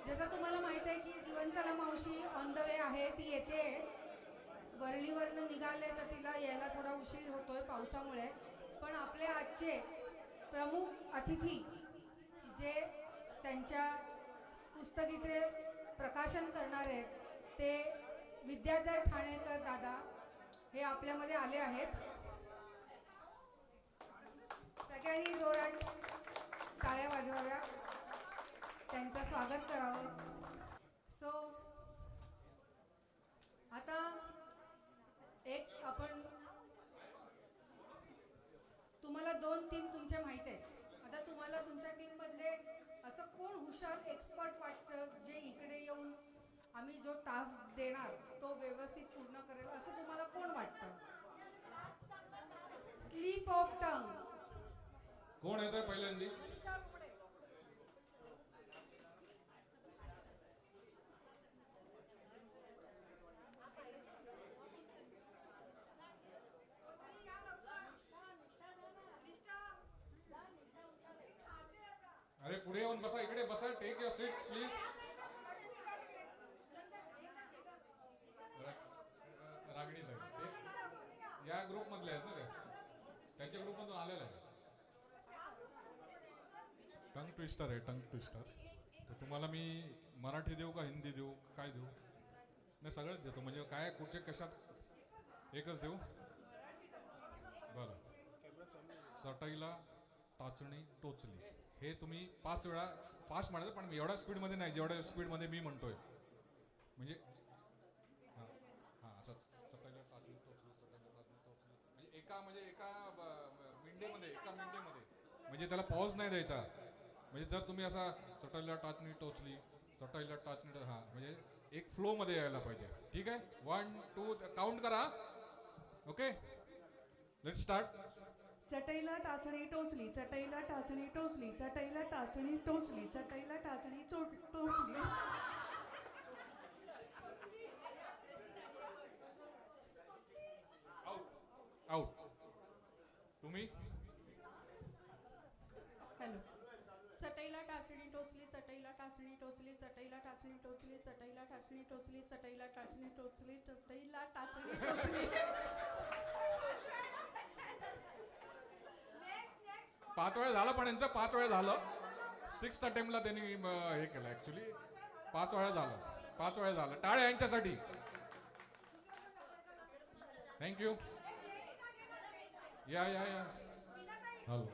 जसं तुम्हाला माहित आहे की जीवनकला मावशी ऑन द वे आहे, ती येते. वरळीवरनं निघाले तर तिला यायला थोडा उशीर होतोय पावसामुळे. पण आपले आजचे प्रमुख अतिथी जे त्यांच्या पुस्तकीचे प्रकाशन करणार आहेत ते विद्याधर ठाणेकर दादा हे आपल्यामध्ये आले आहेत. सगळ्यांनी जोरात टाळ्या वाजवाव्या, त्यांचं स्वागत करावं. सो आता एक आपण तुम्हाला दोन टीम तुमच्या माहीत आहेत. आता तुम्हाला तुमच्या टीममधले असं कोण हुशार एक्सपर्ट वाटतं जे इकडे येऊन आम्ही जो टास्क देणार तो व्यवस्थित पूर्ण करेल असं तुम्हाला कोण वाटतं? स्लीप ऑफ टंग कोण येतंय पहिल्यांदी? अरे पुढे येऊन बसा, इकडे बसा. Take your seats please. Ragini या ग्रुप मधले आहेत ना ते, त्यांच्या ग्रुप मधून आलेला आहे. टंग ट्विस्टर आहे, टंग ट्विस्टर. तर तुम्हाला मी मराठी देऊ का हिंदी देऊ काय देऊ? नाही सगळंच देतो. म्हणजे काय कुठचे कशात एकच देऊ? बरं. चटईला टाचणी टोचली हे तुम्ही 5 वेळा फास्ट म्हणायचं, पण एवढ्या स्पीडमध्ये नाही जेवढ्या स्पीडमध्ये मी म्हणतोय. म्हणजे हां हां असंच. चटईला टाचणी टोचली, चटईला टाचणी टोचली म्हणजे एका मिनिटेमध्ये म्हणजे त्याला पॉज नाही द्यायचा. म्हणजे जर तुम्ही असा चटईला टाचणी टोचली, चटईला टाचणी हां म्हणजे एक फ्लोमध्ये यायला पाहिजे. ठीक आहे. 1 2 काउंट करा. Okay let start. चटईला टाचणी टोचली, चटईला टाचणी टोचली, चटईला टाचणी टोचली, चटईला टाचणी टोचली. Out out. तुम्ही हॅलो. चटईला टाचणी टोचली, चटईला टाचणी टोचली, चटईला टाचणी टोचली, चटईला टाचणी टोचली, चटईला टाचणी टोचली, चटईला टाचणी टोचली. 5 वेळा झालं, पण यांचं 5 वेळा झालं. 6th अटेम्प्टला त्यांनी हे केलं ऍक्च्युली. 5 वेळा झालं, 5 वेळा झालं. टाळ्या यांच्यासाठी. थँक्यू. या या या. हॅलो.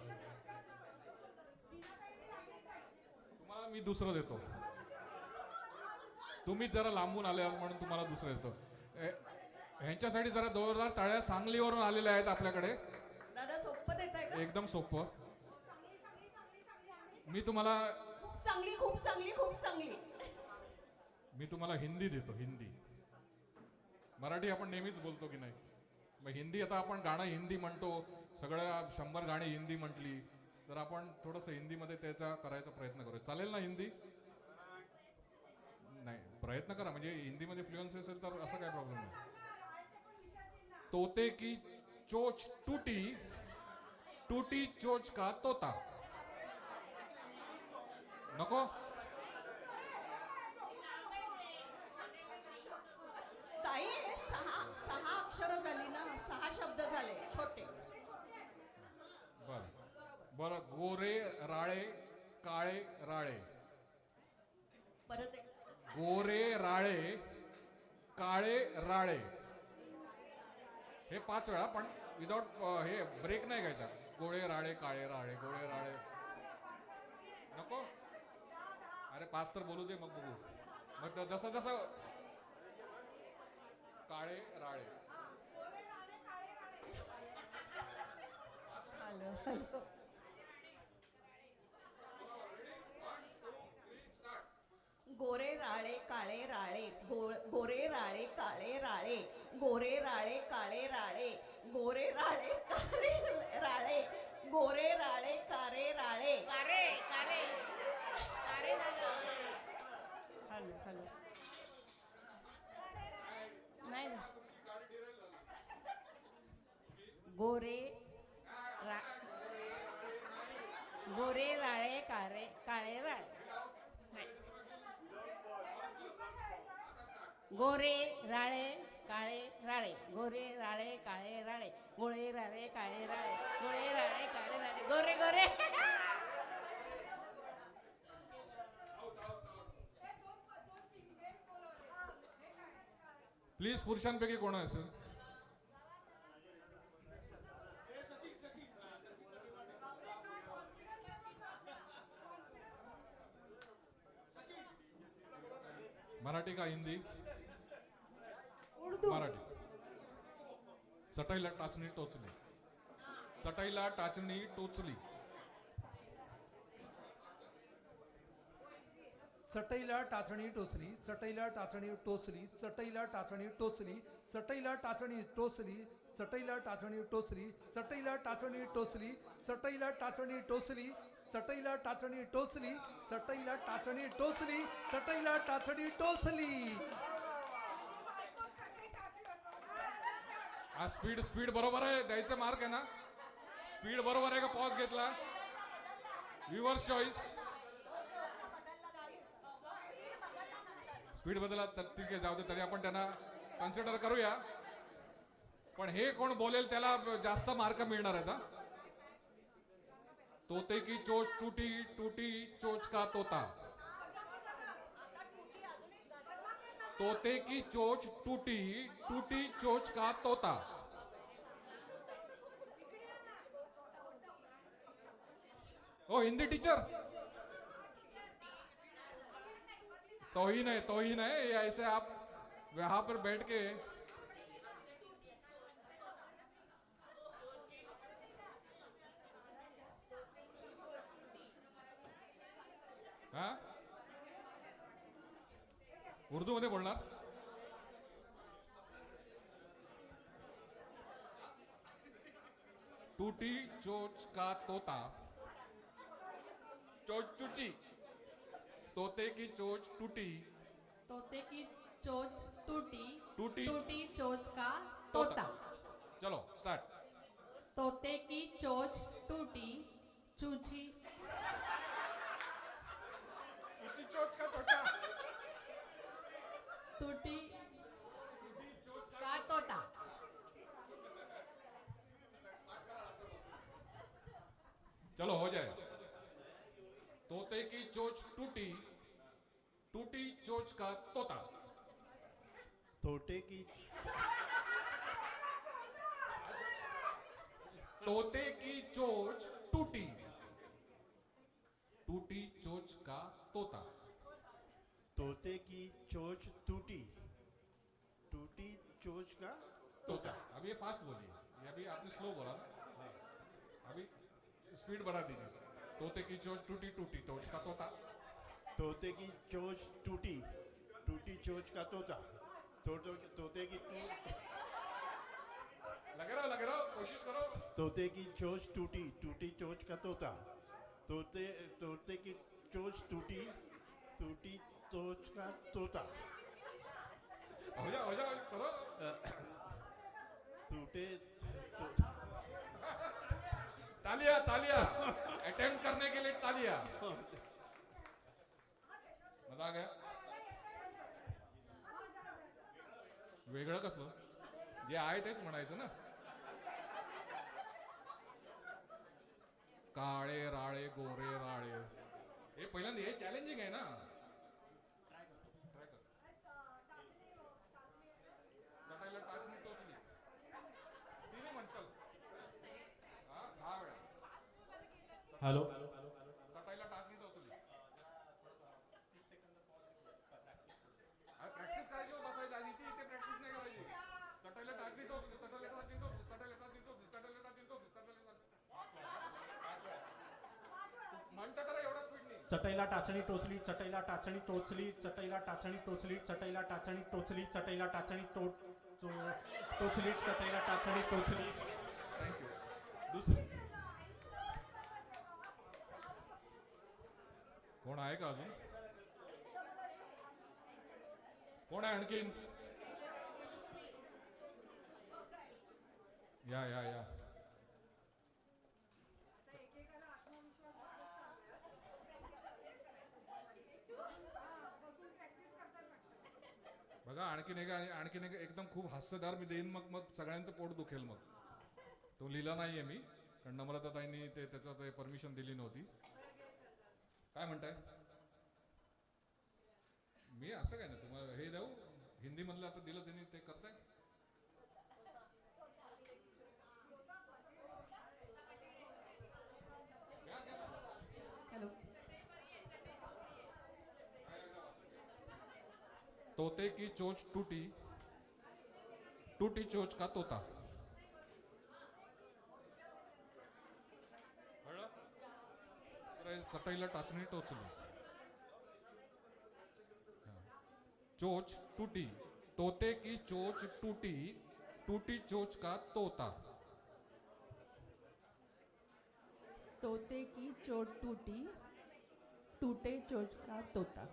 तुम्हाला मी दुसरं देतो. तुम्ही जरा लांबून आले म्हणून तुम्हाला दुसरं देतो. ह्यांच्यासाठी जरा जोरदार टाळ्या. सांगलीवरून आलेल्या आहेत आपल्याकडे. दादा सोपं देत आहे का? एकदम सोपं. मी तुम्हाला खूप चांगली खूप चांगली खूप चांगली. मी तुम्हाला हिंदी देतो. हिंदी. मराठी आपण नेहमीच बोलतो की नाही. मग हिंदी आता आपण गाणं हिंदी म्हणतो. सगळ्या 100 गाणी हिंदी म्हटली तर आपण थोडंसं हिंदीमध्ये त्याचा करायचा प्रयत्न करूया. चालेल ना हिंदी? नाही प्रयत्न करा. म्हणजे हिंदीमध्ये फ्लुएन्सी असेल तर असं काय प्रॉब्लेम नाही. तोते की चोच टूटी, टूटी चोच का तोता. नको. ताई 6 अक्षरं झाली ना, 6 शब्द झाले छोटे. बर बर. गोरे राळे काळे राळे. परत एक. गोरे राळे काळे राळे. हे 5 वेळा, पण विदाउट हे ब्रेक नाही घ्यायचा. गोळे राळे काळे राळे, गोळे राळे. नको. अरे 5 तर बोलू दे, मग बघू. मग जसं जसं काळे राळे. गोरे राळे काळे राळे, गोरे राळे काळे राळे, गोरे राळे काळे राळे, गोरे राळे काळे राळे, गोरे राळे कारे राळे. कारे कारे कारे झालं. Hello hello. नाही ना. गोरे गोरे राळे काळे काळे राळे. नाही गोरे राळे काळे राळे गोरे राळे काळे राळे गोळे राळे काळे राळे गोळे राळे काळे राळे गोरे गोरे प्लीज पुरुषांपैकी कोण आहे सर? मराठी का हिंदी? उर्दू. मराठी. चटईला टाचणी टोचली. चटईला टाचणी टोचली. चटईला टाचणी टोचली, चटईला टाचणी टोचली, चटईला टाचणी टोचली, चटईला टाचणी टोचली, चटईला टाचणी टोचली, चटईला टाचणी टोचली, चटईला टाचणी टोचली, चटईला टाचणी टोचली, चटईला टाचणी टोचली, चटईला टाचणी टोचली. हा स्पीड स्पीड बरोबर आहे, द्यायचं मार्क आहे ना? स्पीड बरोबर आहे का पॉज घेतला? Viewers choice. स्पीड बदला तर ठीक आहे, जाऊ दे, तरी आपण त्यांना कन्सिडर करूया. पण हे कोण बोलेल त्याला जास्त मार्क मिळणार आहेत. हा, तोते की चोच टूटी, टूटी चोच का तोता. तोते की चोच टूटी, टूटी चोच का तोता. ओ हिंदी टीचर, तोहीन है ये, ऐसे आप यहाँ पर बैठ के हाँ उर्दू मध्ये बोलणार. टूटी चोच का तोता, चोच टूटी, तोते की चोच टूटी, तोते की चोच टूटी, टूटी टूटी चोच का तोता. तोता. चलो स्टार्ट. तोते की चोच टूटी, चूची चोच का तोता. टूटी का तोता. चलो हो जाए. तोते की चोच टूटी, टूटी चोच का तोता. तोते की तोते की चोच टूटी, टूटी चोच का तोता. तोते की चोच टूटी, टूटी चोच का तोता. अभी ये फास्ट बोलिए, ये अभी आपने स्लो बोला ना, अभी स्पीड बढ़ा दीजिए. तोते की चोच टूटी, टूटी चोच का तोता. तोते की चोच टूटी, टूटी चोच का तोता. तोते की लगे रहो, कोशिश करो. तोते की चोच टूटी, टूटी चोच का तोता. तोते की चोच टूटी, टूटी चोच का तोता. हो जाओ करो. टूटे तालिया तालिया, अटेम्प्ट करने के लिए तालिया. मजा आ गया. वेगळं कसलं, जे आहे तेच म्हणायचं ना. काळे राळे गोरे राळे, हे पहिल्यांदा हे चॅलेंजिंग आहे ना. ट्राय कर. चटाईला टाचणी टोचली. तिने म्हण चल. हा 10 वेळा. हॅलो. चटाईला टाचणी टोचली. प्रॅक्टिस करायची हो, बसायची आधी. इथे प्रॅक्टिस नाही करायची. चटाईला टाचणी टोचली, चटाईला टाचणी टोचली, चटाईला टाचणी टोचली, चटाईला टाचणी टोचली, चटाईला म्हणता करा एवढा स्पीड नाही. चटईला टाचणी टोचली, चटईला टाचणी टोचली, चटईला टाचणी टोचली, चटईला टाचणी टोचली, चटईला टाचणी टोचली, चटईला टाचणी टोचली. थँक्यू. दुसरं कोण आहे का अजून? कोण आहे आणखीन? या या या. एकेकाला आत्मविश्वास बसून प्रॅक्टिस करतात वाटतं. बघा आणखीन एक एकदम खूप हास्यदार मी देईन, मग मग सगळ्यांचं पोट दुखेल. मग तो लिहिला नाहीये मी, कारण नम्रताताईंनी त्याचं ते परमिशन दिली नव्हती. काय म्हणताय? मी असं काय नाही, तुम्हाला हे देऊ हिंदी मधलं आता दिलं त्यांनी, ते करताय. हॅलो. तोते की चोच टूटी, टूटी चोच का तोता. कळलं? तर चटईला टाचणी टोचली. चोच टूटी, तोते की चोच टूटी, टूटी चोच का तोता. तोते की चोट टूटी, टूटे चोच का तोता.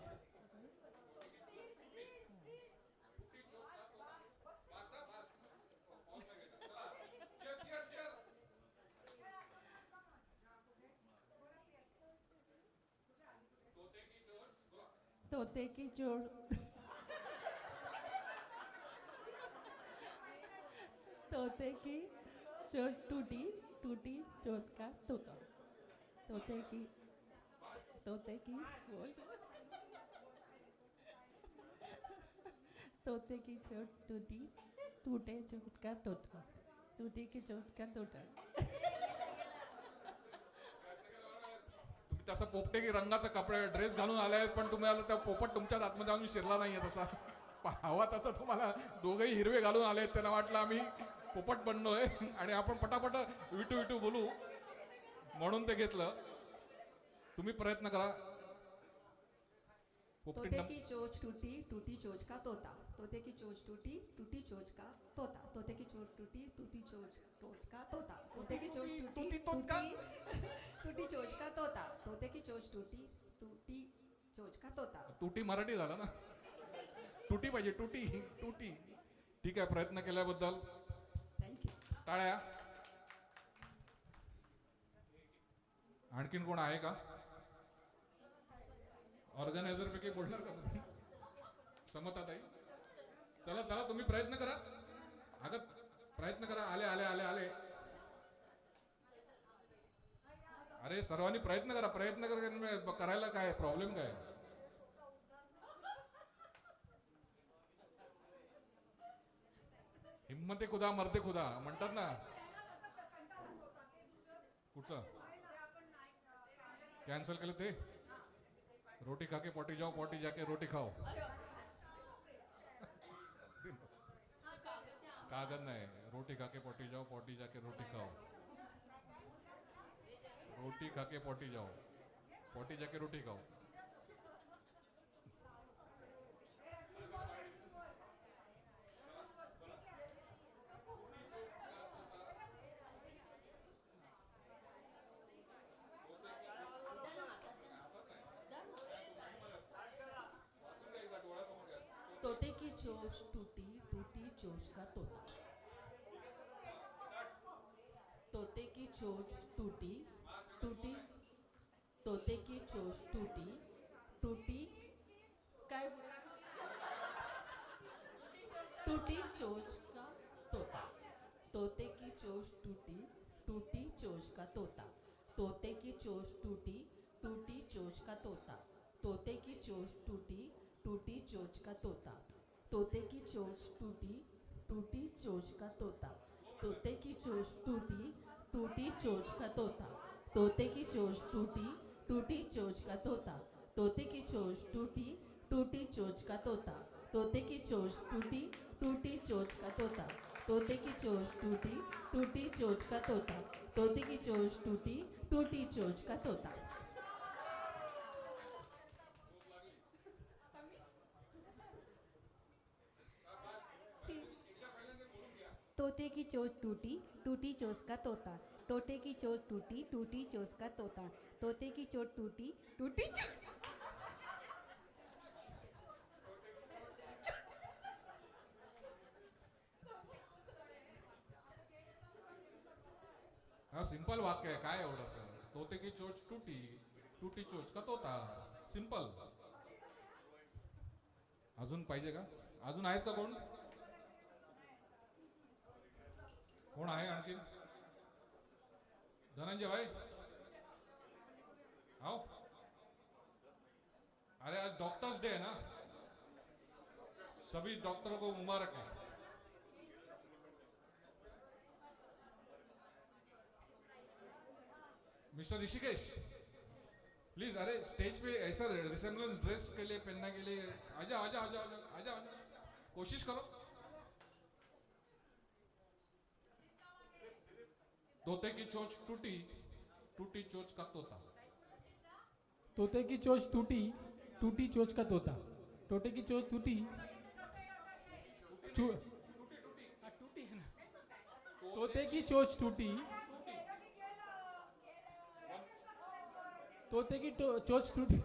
तोते की चोट तोते की चोच टूटी, टूटी चोच का तोता. तोते की बोल. तोते की चोट टूटी, टूटे चोच का तोता. टूटी की चोच का तोता. तुम्ही तसं पोपटे की रंगाचा कपडे ड्रेस घालून आलाय, पण तुम्हाला त्या पोपट तुमच्याच आतमध्ये जाऊन शिरला नाहीये तसा. हवा तसा तुम्हाला दोघंही हिरवे घालून आले, त्यांना वाटलं आम्ही पोपट बनलोय आणि आपण पटापट विटू विटू बोलू, म्हणून ते घेतलं. तुम्ही प्रयत्न करा. तोते की चोच टूटी, टूटी चोच का तोता. तोते की चोच टूटी, टूटी चोच का तोता. तोते की चोच टूटी, टूटी चोच का तोता. तोते की चोच टूटी, टूटी चोच का तोता. तोते की चोच टूटी, टूटी चोच का तोता. तुटी मराठी झाला ना, तुटी पाहिजे, तुटी तुटी. ठीक आहे, प्रयत्न केल्याबद्दल थँक्यू. टाळ्या. आणखीन कोण आहे का? ऑर्गनायझर पैकी बोलणार का तुम्ही? समताताई, चला चला तुम्ही प्रयत्न करा. अगं प्रयत्न करा. आले आले आले आले. अरे सर्वांनी प्रयत्न करा. करायला काय प्रॉब्लेम काय? हिम्मते खुदा मरते खुदा म्हणतात ना. कुठचं कॅन्सल केलं ते? रोटी खाके पॉटी जाओ, पॉटी जाके रोटी खाओ. कागद नाही. रोटी खाके पॉटी जाओ, पॉटी जाके रोटी खाओ. रोटी खाके पॉटी जाओ, पॉटी जाके रोटी खाओ. तोते की चोच टूटी, टूटी चोच का तोता. तोते की चोच टूटी, टूटी. तोते की चोच टूटी, टूटी काय टूटी चोच का तोता. तोते की चोच टूटी, टूटी चोच का तोता. तोते की चोच टूटी, टूटी चोच का तोता. तोते की चोच टूटी, टूटी चोच का तोता. तोते की चोच टूटी, टूटी चोच का तोता. तोते की चोच टूटी, टूटी चोच का तोता. तोते की चोच टूटी, टूटी चोच का तोता. तोते की चोच टूटी, टूटी चोच का तोता. तोते की चोच टूटी, टूटी चोच का तोता. तोते की चोच टूटी, टूटी चोच का तोता. तोते की चोच टूटी, टूटी चोच का तोता. तोते की चोच टूटी, टूटी चोच का तोता. तोते की चोच टूटी, टूटी चोच का तोता. तोते की चोच टूटी, टूटी चोच. हा सिंपल वाक्य आहे. काय एवढं? तोते की चोच टूटी, टूटी चोच का तोता. सिंपल. अजून पाहिजे का? अजून आहेत का कोण? कोण आहे आणखी? धनंजय भाई आओ. अरे आज डॉक्टर्स डे है ना, सभी डॉक्टरों को मुबारक है. मिस्टर ऋषिकेश प्लीज, अरे स्टेज पे ऐसा रिसेम्बलेंस ड्रेस के लिए पहनने के लिए आजा आजा आजा आजा आजा आजा, कोशिश करो. तोते की चोंच टूटी, टूटी चोंच का तोता. तोते की चोंच टूटी, टूटी चोंच का तोता. तोते की चोंच टूटी, टूटी है ना. तोते की चोंच टूटी, तोते की चोंच टूटी.